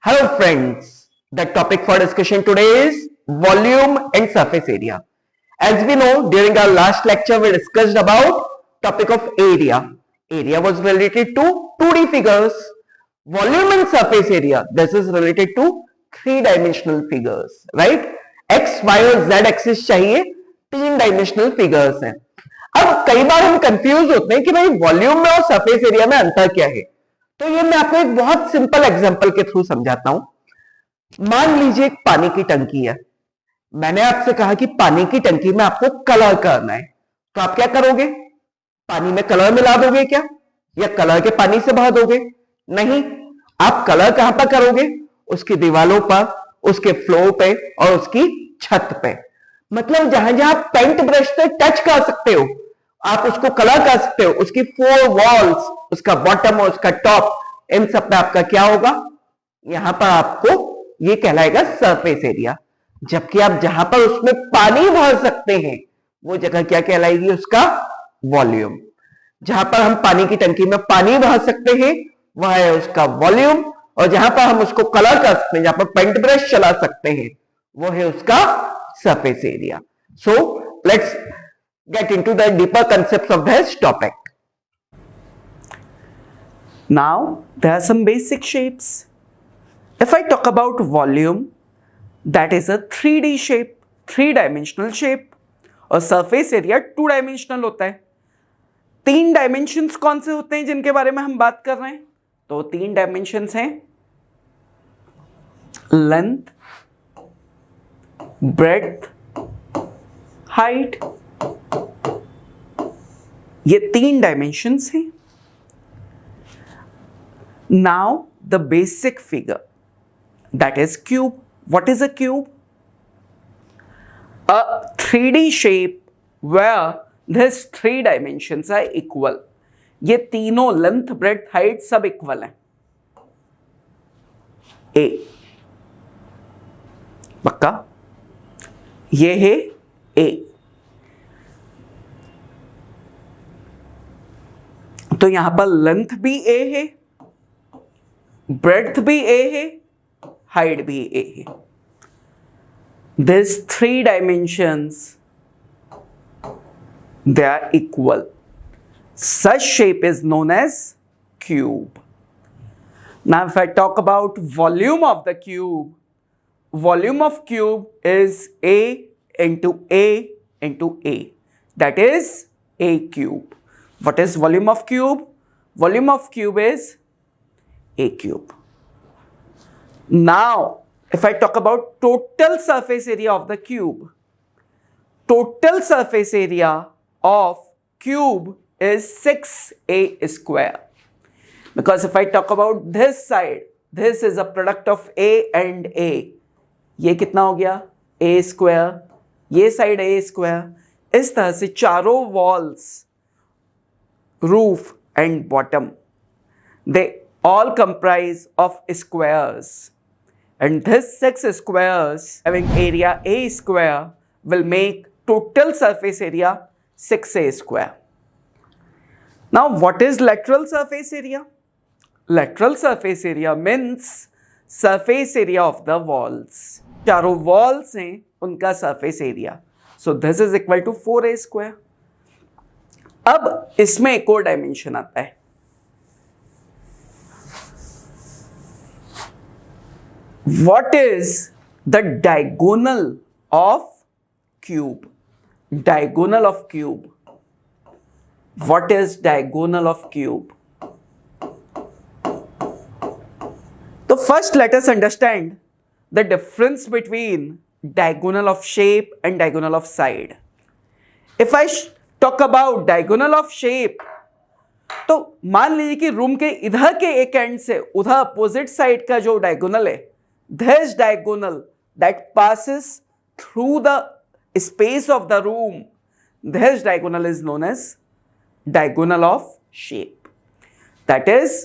Hello friends, the topic for discussion today is volume and surface area. As we know, during our last lecture we discussed about topic of area. Area was related to 2D figures. Volume and surface area, this is related to 3-dimensional figures, right? X, Y और Z axis चाहिए 3-dimensional figures हैं. अब कई बार हम confuse होते हैं कि भाई वॉल्यूम में और सरफेस एरिया में अंतर क्या है. तो ये मैं आपको एक बहुत सिंपल एग्जांपल के थ्रू समझाता हूं. मान लीजिए एक पानी की टंकी है. मैंने आपसे कहा कि पानी की टंकी में आपको कलर करना है, तो आप क्या करोगे? पानी में कलर मिला दोगे क्या, या कलर के पानी से बहा दोगे? नहीं, आप कलर कहां पर करोगे? उसकी दीवारों पर, उसके फ्लोर पे और उसकी छत पे. मतलब जहां जहां पेंट ब्रश से टच कर सकते हो आप उसको कलर कर सकते हो. उसकी 4 वॉल्स, उसका बॉटम और उसका टॉप, इन सब पे आपका क्या होगा? यहां पर आपको ये कहलाएगा सरफेस एरिया. जबकि आप जहां पर उसमें पानी भर सकते हैं वो जगह क्या कहलाएगी? उसका वॉल्यूम. जहां पर हम पानी की टंकी में पानी भर सकते हैं वह है उसका वॉल्यूम, और जहां पर हम उसको कलर कर सकते हैं, जहां पर पेंट ब्रश चला सकते हैं, वो है उसका surface area. So let's get into the deeper concepts of this topic. Now there are some basic shapes. If I talk about volume, that is a 3D shape, 3-dimensional shape, और surface area 2-dimensional होता है. 3 dimensions कौन से होते हैं जिनके बारे में हम बात कर रहे हैं? तो 3 dimensions हैं लेंथ, ब्रेड्थ, हाइट. ये 3 डायमेंशंस हैं. Now the basic figure, that is cube. What is a cube? A 3D shape where these 3 dimensions are equal. ये तीनों लेंथ, ब्रेड्थ, हाइट सब इक्वल हैं. ए पक्का? ये है ए. तो यहां पर लेंथ भी ए है, ब्रेड्थ भी ए है, हाइट भी ए है. These 3 dimensions, they are equal. Such shape is known as cube. Now if I talk about volume of the cube, volume of cube is A into A into A. That is A cube. What is volume of cube? Volume of cube is A cube. Now, if I talk about total surface area of the cube, total surface area of cube is 6A square. Because if I talk about this side, this is a product of A and A. ये कितना हो गया? A square. ये side A square. इस तरह से चारों walls, roof and bottom, they all comprise of squares, and this 6 squares having area A square will make total surface area 6A square. Now what is lateral surface area? Lateral surface area means surface area of the walls. चारों walls हैं उनका surface area. So this is equal to 4A square. अब इसमें एक और dimension आता है. What is the diagonal of cube? Diagonal of cube. What is diagonal of cube? तो first let us understand the difference between diagonal of shape and diagonal of side. If I talk about diagonal of shape, तो मान लीजिए कि room के इधर के एक and से उधर अपोजिट साइड का जो डायगोनल है, this diagonal that passes through the space of the room, this diagonal is known as diagonal of shape. That is,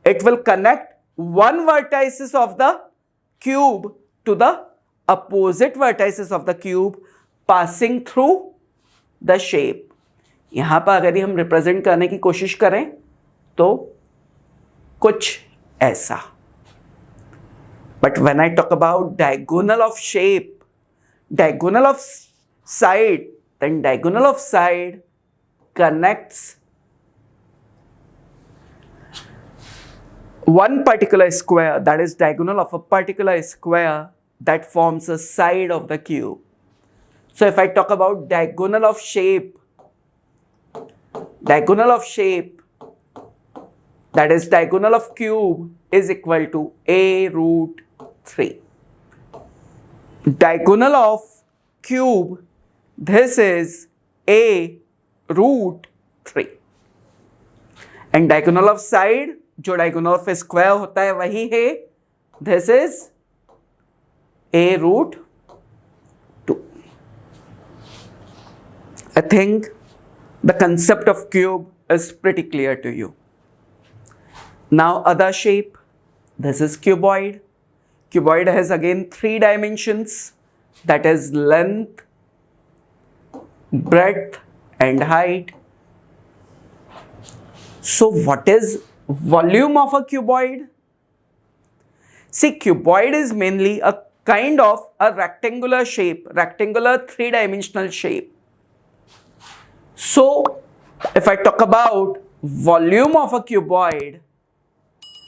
it will connect one vertices of the cube to the opposite vertices of the cube passing through the shape. यहां पर अगर हम represent करने की कोशिश करें तो कुछ ऐसा. But when I talk about diagonal of shape, diagonal of side, then diagonal of side connects one particular square, that is diagonal of a particular square that forms a side of the cube. So if I talk about diagonal of shape, that is diagonal of cube is equal to a root 3. Diagonal of cube, this is a root 3. And diagonal of side, जो diagonal of square होता है वही है, this is a root 2. I think the concept of cube is pretty clear to you. Now other shape, this is cuboid. Cuboid has again 3 dimensions, that is length, breadth and height. So what is volume of a cuboid? See, cuboid is mainly a kind of a rectangular shape, rectangular 3-dimensional shape. So if I talk about volume of a cuboid,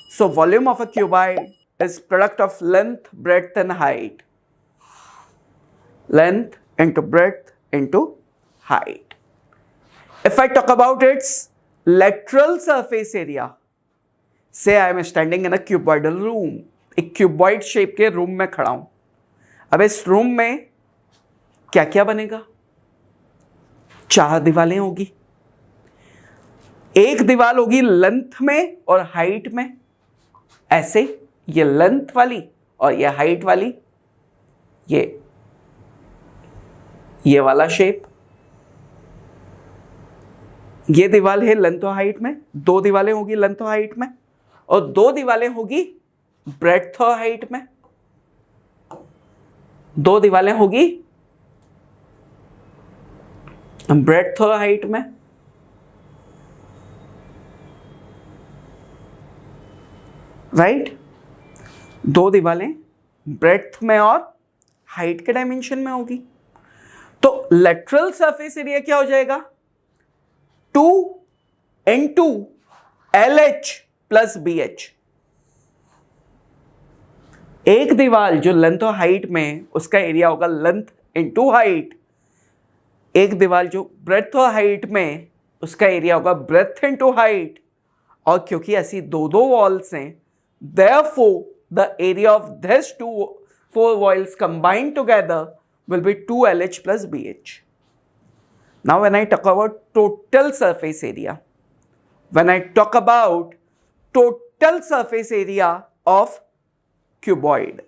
so volume of a cuboid is product of length, breadth and height. Length into breadth into height. If I talk about its lateral surface area, say I am standing in a cuboidal room, एक cuboid shape के room में खड़ा हूं. अब इस room में क्या क्या बनेगा? 4 दीवारें होगी. एक दीवार होगी लेंथ में और हाइट में, ऐसे ये लेंथ वाली और ये हाइट वाली, ये वाला शेप. ये दीवार है लेंथ और हाइट में, 2 दीवारें होगी लेंथ और हाइट में, और 2 दीवारें होगी ब्रेड्थ और हाइट में. 2 दीवारें होगी ब्रेड्थ और हाइट में. राइट? 2 दीवारें ब्रेड्थ में और हाइट के डायमेंशन में होगी. तो लेटरल सरफेस एरिया क्या हो जाएगा? 2 into LH प्लस BH. एक दीवार जो लेंथ और हाइट में, उसका एरिया होगा लेंथ इंटू हाइट. एक दीवार जो ब्रेड्थ और हाइट में, उसका एरिया होगा ब्रेड्थ इंटू हाइट. और क्योंकि ऐसी 2 वॉल्स हैं, therefore the area of these 4 walls combined together will be 2LH plus BH. Now when I talk about total surface area, of cuboid,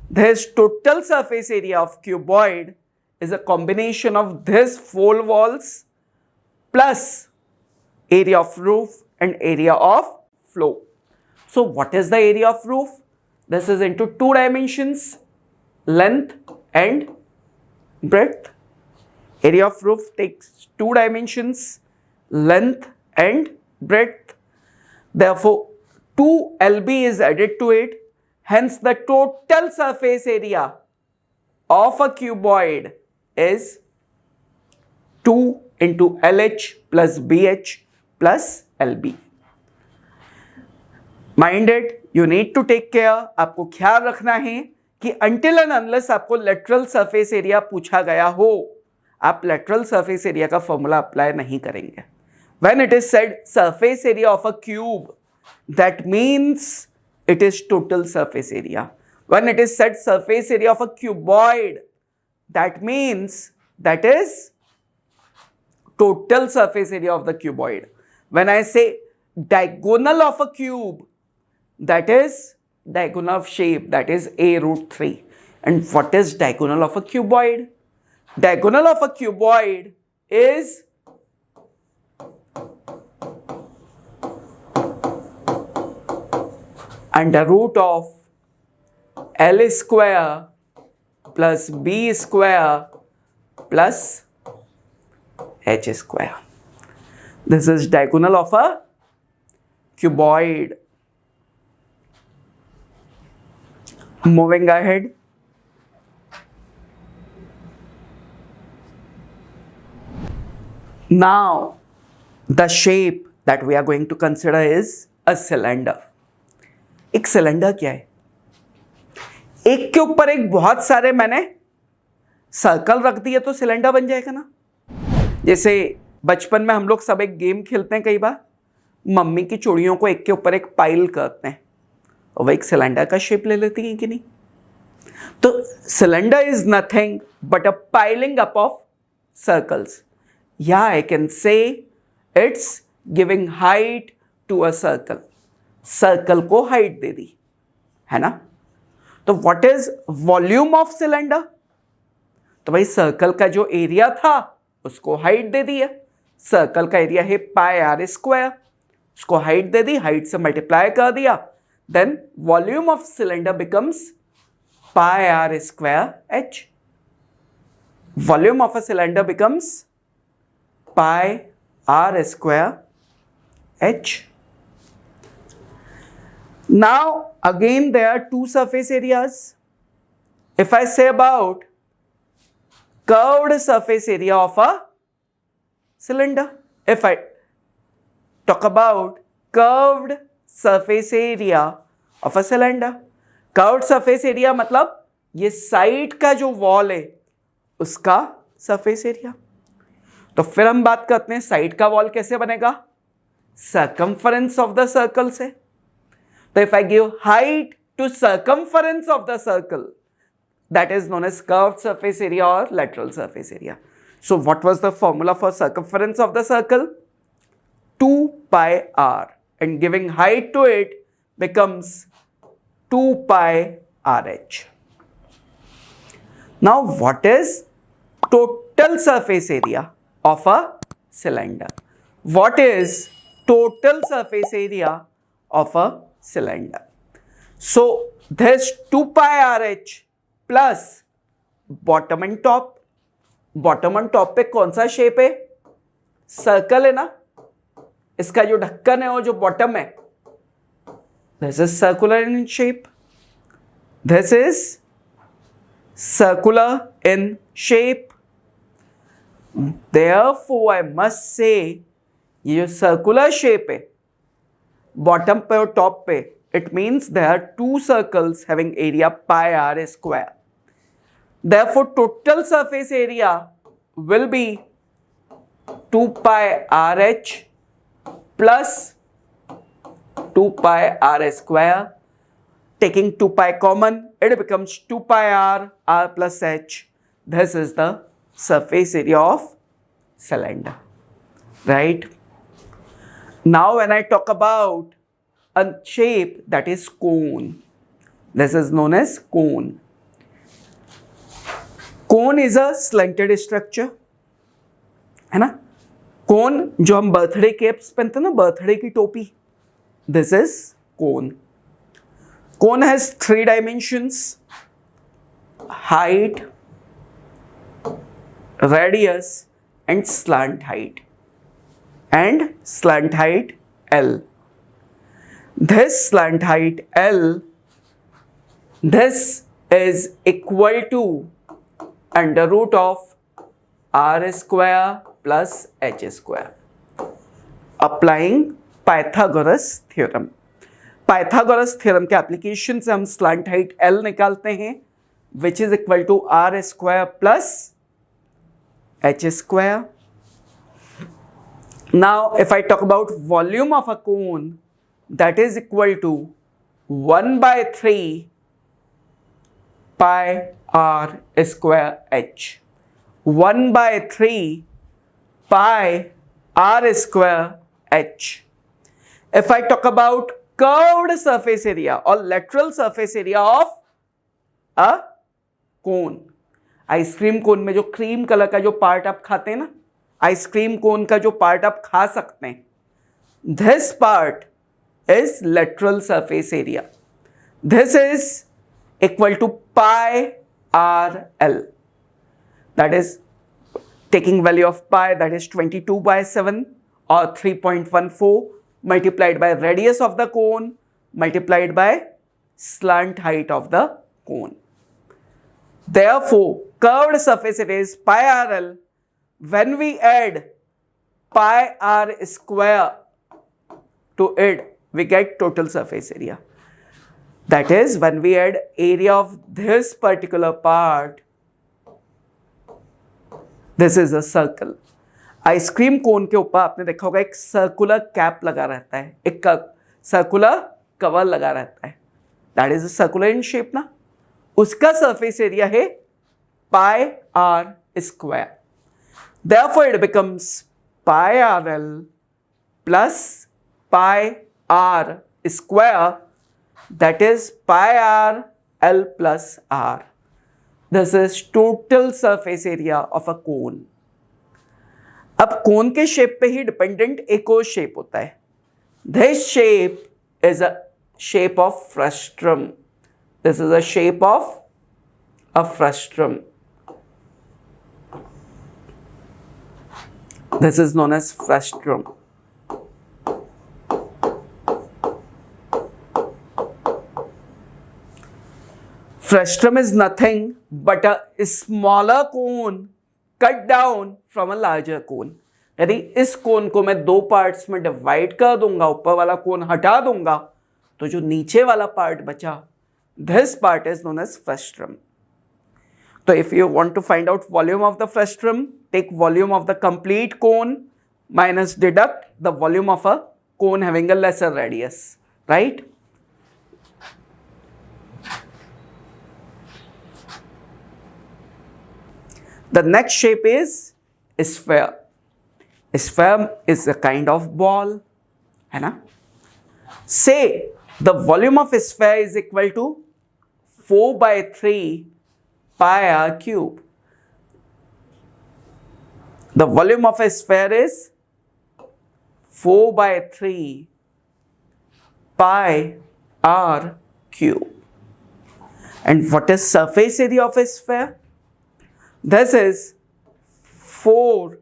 this total surface area of cuboid is a combination of these 4 walls plus area of roof and area of floor. So what is the area of roof? This is into 2 dimensions, length and breadth. Area of roof takes 2 dimensions, length and breadth. Therefore 2 LB is added to it. Hence the total surface area of a cuboid is 2 into LH plus BH plus LB. Minded, you need to take care. आपको ख्याल रखना है कि until and unless आपको lateral surface area पूछा गया हो, आप lateral surface area का फॉर्मूला अप्लाई नहीं करेंगे. When it is said surface area of a cube, that means it is total surface area. When it is said surface area of a cuboid, that means that is total surface area of the cuboid. When I say diagonal of a cube, that is diagonal of shape, that is a root 3. And what is diagonal of a cuboid? Diagonal of a cuboid is under root of L square plus B square plus H square. This is diagonal of a cuboid. Moving ahead. Now, the shape that we are going to consider is a cylinder. एक cylinder क्या है? एक के ऊपर एक बहुत सारे मैंने सर्कल रख दिए तो सिलेंडर बन जाएगा ना. जैसे बचपन में हम लोग सब एक गेम खेलते हैं, कई बार मम्मी की चूड़ियों को एक के ऊपर एक पाइल करते हैं और वह एक सिलेंडर का शेप ले लेती है कि नहीं. तो cylinder is nothing but a piling up of circles. या I can say it's giving height to a circle. Circle को हाइट दे दी है ना. तो what is volume of cylinder? तो भाई सर्कल का जो एरिया था उसको हाइट दे दी है. सर्कल का एरिया है पाई आर स्क्वायर, उसको हाइट दे दी, हाइट से मल्टीप्लाई कर दिया, then volume of cylinder becomes pi are square H. Volume of a cylinder becomes pi are square H. Now again there are two surface areas. If I say about curved surface area of a cylinder, if I talk about curved surface area of a cylinder, curved surface area मतलब ये side का जो wall है उसका surface area. तो फिर हम बात करते हैं साइड का वॉल कैसे बनेगा. सर्कमफरेंस ऑफ द सर्कल से. So if I give height to circumference of the circle, that is known as curved surface area or lateral surface area. So what was the formula for circumference of the circle? 2 pi r, and giving height to it becomes 2 pi rh. Now what is total surface area of a cylinder? What is total surface area of a cylinder? So there's 2 pi rh plus bottom and top. Bottom and top पे कौन सा shape है? Circle है ना. इसका जो ढक्कन है वो जो बॉटम है, this is circular in shape. This is circular in shape. Therefore I must say ये जो सर्कुलर शेप है बॉटम पे और टॉप पे, it means there are two circles having area pi r square. Therefore total surface area will be 2 pi rh plus 2 pi r square. Taking 2 pi common, it becomes 2 pi r plus h. This is the surface area of cylinder, right? Now when I talk about a shape that is cone, this is known as cone. Cone is a slanted structure, है ना. cone जो हम birthday keeps पहनते हैं ना, birthday की टोपी, this is cone. Cone has 3 dimensions: height, radius and slant height. And slant height L. This slant height L, this is equal to under root of r square plus h square. Applying Pythagoras theorem. Pythagoras theorem के application से हम slant height L निकालते हैं, which is equal to r square plus h square. Now if I talk about volume of a cone, that is equal to 1 by 3 pi r square h. 1 by 3 pi r square h. If I talk about curved surface area or lateral surface area of a cone, ice cream cone में जो cream colour का जो part आप खाते हैं ना, ice cream cone का जो पार्ट आप खा सकते हैं, this part is lateral surface area. This is equal to pi are L. That is taking value of pi, that is 22 by 7 or 3.14 multiplied by radius of the cone multiplied by slant height of the cone. Therefore, curved surface area is pi RL. When we add pi r square to it, we get total surface area. That is, when we add area of this particular part, this is a circle. Ice cream cone के ऊपर आपने देखा होगा एक circular cap लगा रहता है, एक सर्कुलर कवर लगा रहता है. That is circular in shape ना. उसका सरफेस एरिया है pi are square. Therefore it becomes pi are l plus pi are square. That is pi are l plus r. This is total surface area of a cone. अब cone के shape पे ही dependent एक और shape होता है. This shape is a shape of frustum. This is a shape of a frustum. This is known as frustum. Frustrum is nothing but a smaller cone cut down from a larger cone. यदि इस कोन को मैं दो parts में divide कर दूंगा, ऊपर वाला कोन हटा दूंगा, तो जो नीचे वाला पार्ट बचा, this part is known as frustrum. तो if you want to find out volume of the frustrum, take volume of the complete cone minus deduct the volume of a cone having a lesser radius, right? The next shape is sphere. Sphere is a kind of ball, है ना? Say the volume of a sphere is equal to 4/3 pi r cube. The volume of a sphere is 4/3 pi r cube. And what is surface area of a sphere? This is 4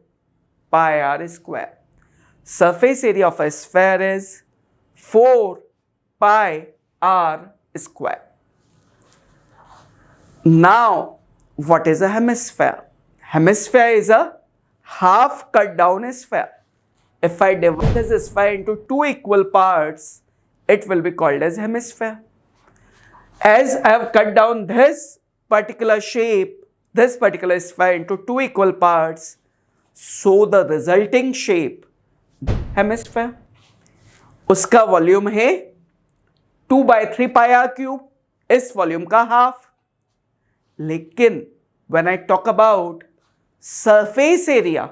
pi r square. Surface area of a sphere is 4 pi r square. Now, what is a hemisphere? Hemisphere is a half cut down sphere. If I divide this sphere into two equal parts, it will be called as hemisphere. As I have cut down this particular shape, this particular sphere into two equal parts, so the resulting shape hemisphere. उसका volume है 2/3 pi r cube. इस volume का half. लेकिन when I talk about surface area,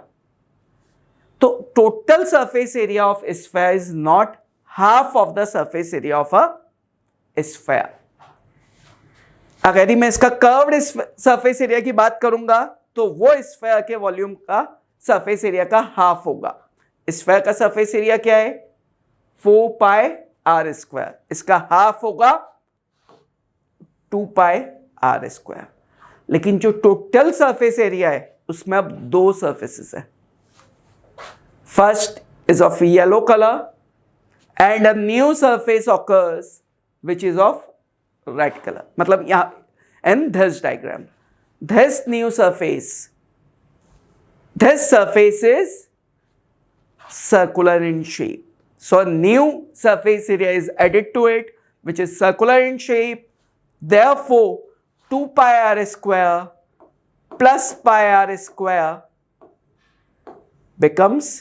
तो total surface area of a sphere is not half of the surface area of a sphere. अगर यदि मैं इसका कर्व्ड सरफेस एरिया की बात करूंगा, तो वो स्फीयर के वॉल्यूम का सरफेस एरिया का हाफ होगा. स्फीयर का सरफेस एरिया क्या है? 4 पाई आर स्क्वायर. इसका हाफ होगा 2 पाई आर स्क्वायर. लेकिन जो टोटल सरफेस एरिया है, उसमें अब दो सरफेसेस है. First is of yellow colour and a new surface occurs which is of red colour. मतलब यहां in this diagram, this new surface, this surface is circular in shape. So a new surface area is added to it, which is circular in shape. Therefore, 2 pi r square plus pi r square becomes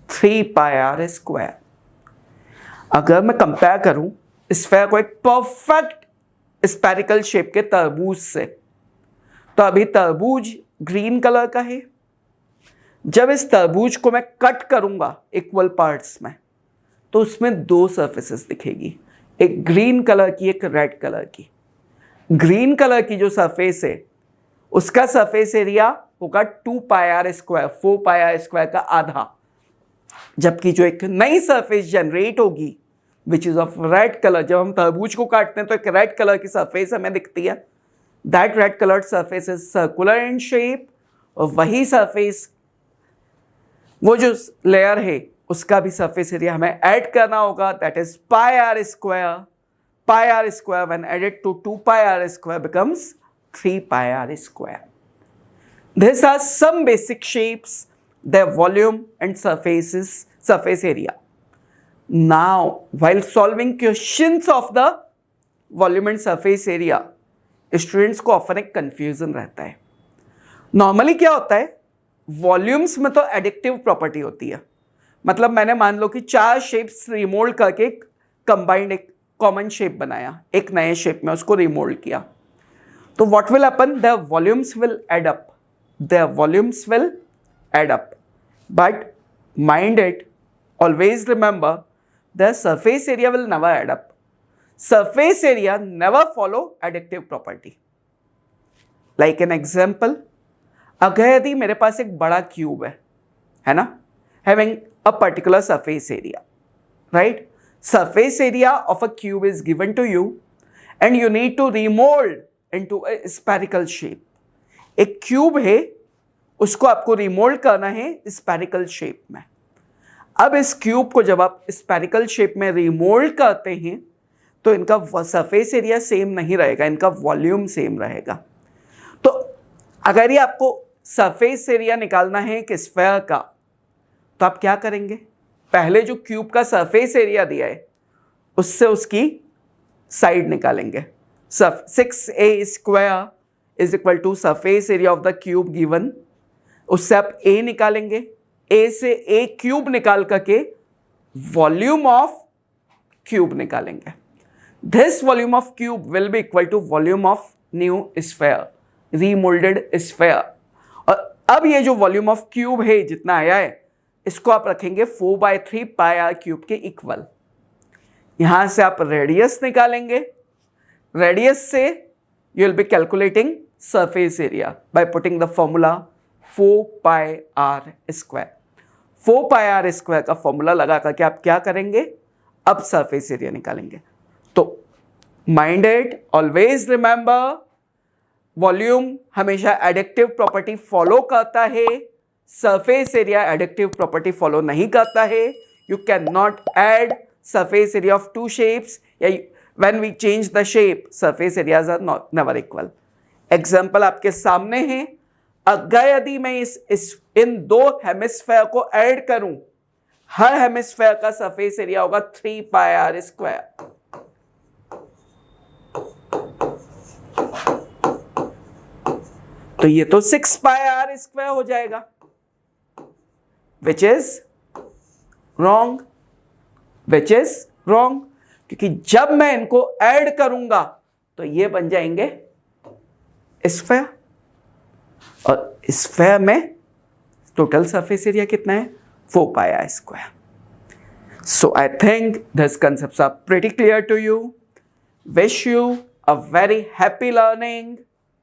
3 pi r square. अगर मैं compare करूं sphere को एक perfect spherical shape के तरबूज से, तो अभी तरबूज ग्रीन कलर का है. जब इस तरबूज को मैं कट करूंगा इक्वल पार्ट्स में, तो उसमें दो सरफेसेस दिखेगी, एक ग्रीन कलर की, एक रेड कलर की. ग्रीन कलर की जो सरफेस है, उसका सरफेस एरिया होगा 2 pi are square, 4 pi are square का आधा. जबकि जो एक नई सरफेस जनरेट होगी which is of red colour, जब हम तरबूज को काटते हैं तो एक रेड कलर की सरफेस हमें दिखती है. That red coloured surface is circular in shape. और वही सरफेस, वो जो लेयर है, उसका भी सरफेस एरिया हमें ऐड करना होगा. That is pi are square. pi r square when added to 2 pi r square becomes 3 pi r square. These are some basic shapes, their volume and surface area. Now, while solving questions of the volume and surface area, students को often एक confusion रहता है. Normally क्या होता है, volumes में तो addictive property होती है. मतलब मैंने मान लो कि 4 शेप्स रिमोल्ड करके कंबाइंड एक कॉमन शेप बनाया, एक नए शेप में उसको रिमोल्ड किया. तो what will happen, the volumes will add up, the volumes will add up, but mind it, always remember, the surface area will never add up. Surface area never follow additive property. Like an example, अगर यदि मेरे पास एक बड़ा cube है ना, having a particular surface area, right? Surface area of a cube is given to you and you need to remold into a spherical shape. एक cube है, उसको आपको रिमोल्ड करना है स्पेरिकल शेप में. अब इस क्यूब को जब आप स्पेरिकल शेप में रिमोल्ड करते हैं तो इनका सरफेस एरिया सेम नहीं रहेगा, इनका वॉल्यूम सेम रहेगा. तो अगर ये आपको सरफेस एरिया निकालना है एक स्फीयर का, तो आप क्या करेंगे, पहले जो क्यूब का सरफेस एरिया दिया है उससे उसकी साइड निकालेंगे. 6a square is equal to surface area of the cube given, उससे आप a निकालेंगे, a से a क्यूब निकाल करके वॉल्यूम ऑफ क्यूब निकालेंगे. This volume of cube will be equal to volume of new sphere, remolded sphere. और अब ये जो वॉल्यूम ऑफ क्यूब है जितना आया है, इसको आप रखेंगे 4/3 पाई आर क्यूब के इक्वल. यहां से आप रेडियस निकालेंगे, रेडियस से you will be calculating surface area by putting the formula 4 pi are square. 4 pi are square का फॉर्मूला लगा करके आप क्या करेंगे, अब सरफेस एरिया निकालेंगे. तो mind it, always remember, volume हमेशा एडिक्टिव प्रॉपर्टी फॉलो करता है, सरफेस एरिया एडिक्टिव प्रॉपर्टी फॉलो नहीं करता है. You can not add surface area of 2 shapes, या when we change the shape surface areas are not never equal. Example आपके सामने है, अगर यदि मैं इन 2 हेमिस्फेयर को ऐड करूं, हर हेमिस्फेयर का सरफेस एरिया होगा 3 पाई आर स्क्वायर. तो ये तो 6 पाई आर स्क्वायर हो जाएगा, which is wrong, which is wrong, क्योंकि जब मैं इनको ऐड करूंगा तो ये बन जाएंगे स्फेयर, और स्फेयर में टोटल सरफेस एरिया कितना है, 4 pi are square. So I think these concepts are pretty clear to you. Wish you a very happy learning.